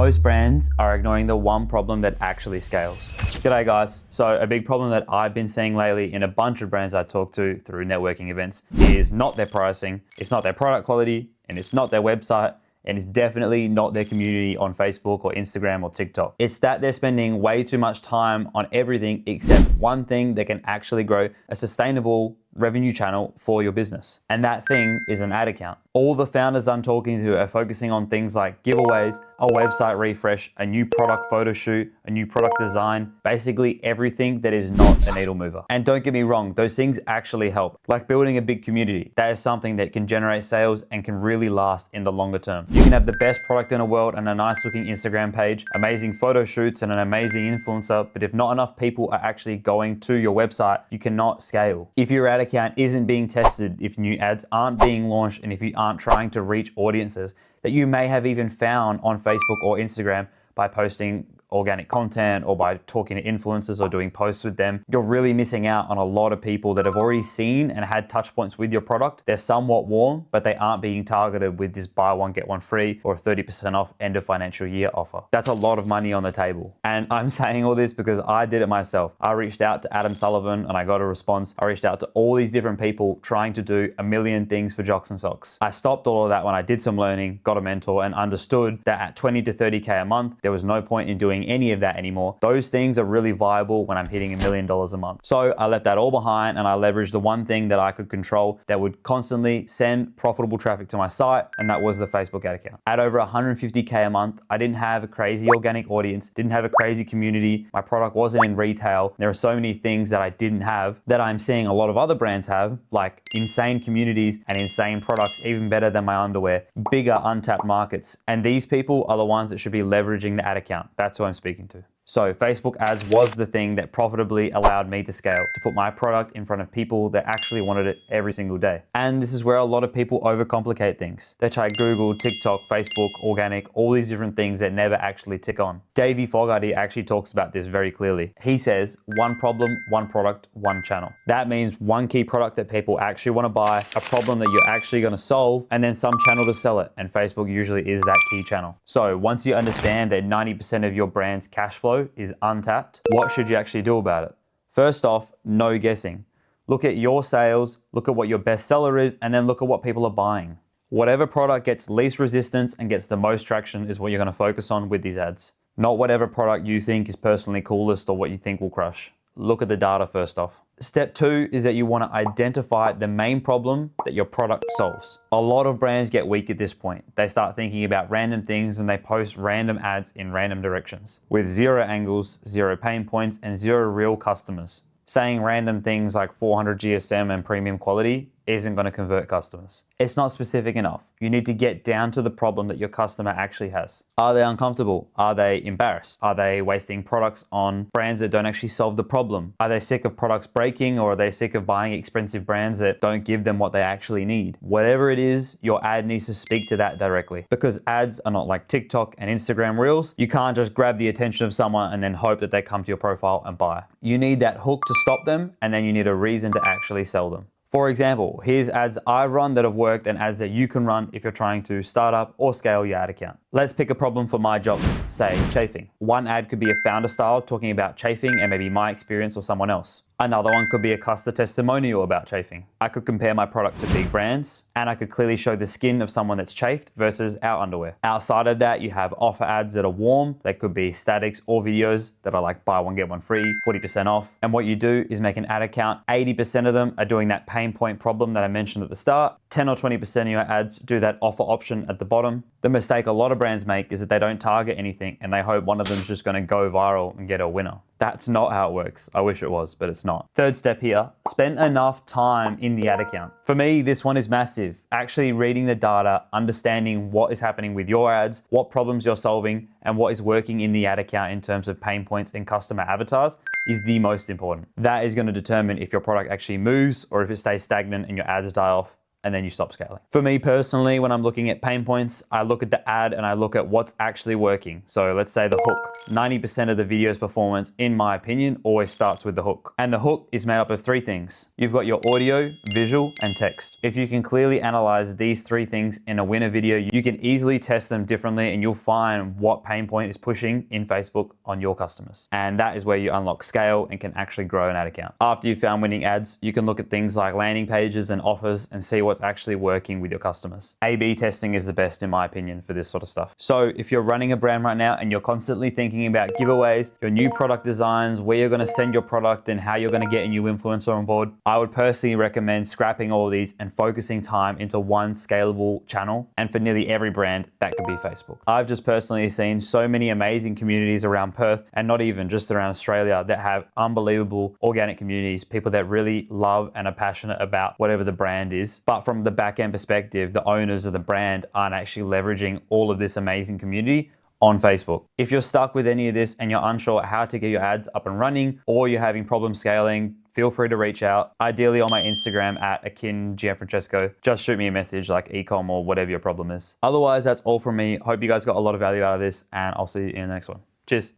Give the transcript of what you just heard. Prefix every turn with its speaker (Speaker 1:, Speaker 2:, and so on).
Speaker 1: Most brands are ignoring the one problem that actually scales. G'day guys. So a big problem that I've been seeing lately in a bunch of brands I talk to through networking events is not their pricing, it's not their product quality, and it's not their website, and it's definitely not their community on Facebook or Instagram or TikTok. It's that they're spending way too much time on everything except one thing that can actually grow a sustainable revenue channel for your business. And that thing is an ad account. All the founders I'm talking to are focusing on things like giveaways, a website refresh, a new product photo shoot, a new product design, basically everything that is not a needle mover. And don't get me wrong, those things actually help. Like building a big community, that is something that can generate sales and can really last in the longer term. You can have the best product in the world and a nice looking Instagram page, amazing photo shoots and an amazing influencer, but if not enough people are actually going to your website, you cannot scale. If your ad account isn't being tested, if new ads aren't being launched, and if you aren't trying to reach audiences that you may have even found on Facebook or Instagram by posting organic content or by talking to influencers or doing posts with them, you're really missing out on a lot of people that have already seen and had touch points with your product. They're somewhat warm, but they aren't being targeted with this buy one, get one free or 30% off end of financial year offer. That's a lot of money on the table. And I'm saying all this because I did it myself. I reached out to Adam Sullivan and I got a response. I reached out to all these different people trying to do a million things for Jocks and Socks. I stopped all of that when I did some learning, got a mentor, and understood that at 20 to 30K a month, there was no point in doing any of that anymore. Those things are really viable when I'm hitting $1 million a month. So I left that all behind and I leveraged the one thing that I could control that would constantly send profitable traffic to my site, and that was the Facebook ad account. At over 150K a month, I didn't have a crazy organic audience, didn't have a crazy community, my product wasn't in retail. There are so many things that I didn't have that I'm seeing a lot of other brands have, like insane communities and insane products, even better than my underwear, bigger untapped markets. And these people are the ones that should be leveraging the ad account. That's who I'm speaking to. So Facebook ads was the thing that profitably allowed me to scale, to put my product in front of people that actually wanted it every single day. And this is where a lot of people overcomplicate things. They try Google, TikTok, Facebook, organic, all these different things that never actually tick on. Davey Fogarty actually talks about this very clearly. He says, one problem, one product, one channel. That means one key product that people actually want to buy, a problem that you're actually going to solve, and then some channel to sell it. And Facebook usually is that key channel. So once you understand that 90% of your brand's cash flow is untapped, what should you actually do about it? First off, no guessing. Look at your sales, look at what your best seller is, and then look at what people are buying. Whatever product gets least resistance and gets the most traction is what you're going to focus on with these ads. Not whatever product you think is personally coolest or what you think will crush. Look at the data first off. Step 2 is that you want to identify the main problem that your product solves. A lot of brands get weak at this point. They start thinking about random things and they post random ads in random directions with zero angles, zero pain points, and zero real customers. Saying random things like 400 GSM and premium quality isn't going to convert customers. It's not specific enough. You need to get down to the problem that your customer actually has. Are they uncomfortable? Are they embarrassed? Are they wasting products on brands that don't actually solve the problem? Are they sick of products breaking, or are they sick of buying expensive brands that don't give them what they actually need? Whatever it is, your ad needs to speak to that directly, because ads are not like TikTok and Instagram Reels. You can't just grab the attention of someone and then hope that they come to your profile and buy. You need that hook to stop them, and then you need a reason to actually sell them. For example, here's ads I've run that have worked and ads that you can run if you're trying to start up or scale your ad account. Let's pick a problem for my jobs, say chafing. One ad could be a founder style talking about chafing and maybe my experience or someone else. Another one could be a customer testimonial about chafing. I could compare my product to big brands, and I could clearly show the skin of someone that's chafed versus our underwear. Outside of that, you have offer ads that are warm. They could be statics or videos that are like buy one, get one free, 40% off. And what you do is make an ad account. 80% of them are doing that pain point problem that I mentioned at the start. 10 or 20% of your ads do that offer option at the bottom. The mistake a lot of brands make is that they don't target anything and they hope one of them is just going to go viral and get a winner. That's not how it works. I wish it was, but it's not. Third step here, spend enough time in the ad account. For me, this one is massive. Actually reading the data, understanding what is happening with your ads, what problems you're solving, and what is working in the ad account in terms of pain points and customer avatars is the most important. That is going to determine if your product actually moves or if it stays stagnant and your ads die off and then you stop scaling. For me personally, when I'm looking at pain points, I look at the ad and I look at what's actually working. So let's say the hook. 90% of the video's performance, in my opinion, always starts with the hook. And the hook is made up of three things. You've got your audio, visual, and text. If you can clearly analyze these three things in a winner video, you can easily test them differently and you'll find what pain point is pushing in Facebook on your customers. And that is where you unlock scale and can actually grow an ad account. After you've found winning ads, you can look at things like landing pages and offers and see what's actually working with your customers. A/B testing is the best in my opinion for this sort of stuff. So if you're running a brand right now and you're constantly thinking about giveaways, your new product designs, where you're gonna send your product and how you're gonna get a new influencer on board, I would personally recommend scrapping all of these and focusing time into one scalable channel. And for nearly every brand, that could be Facebook. I've just personally seen so many amazing communities around Perth and not even just around Australia that have unbelievable organic communities, people that really love and are passionate about whatever the brand is. But from the back end perspective, the owners of the brand aren't actually leveraging all of this amazing community on Facebook. If you're stuck with any of this and you're unsure how to get your ads up and running, or you're having problem scaling, feel free to reach out. Ideally on my Instagram at akingianfrancesco. Just shoot me a message like ecom or whatever your problem is. Otherwise, that's all from me. Hope you guys got a lot of value out of this and I'll see you in the next one. Cheers.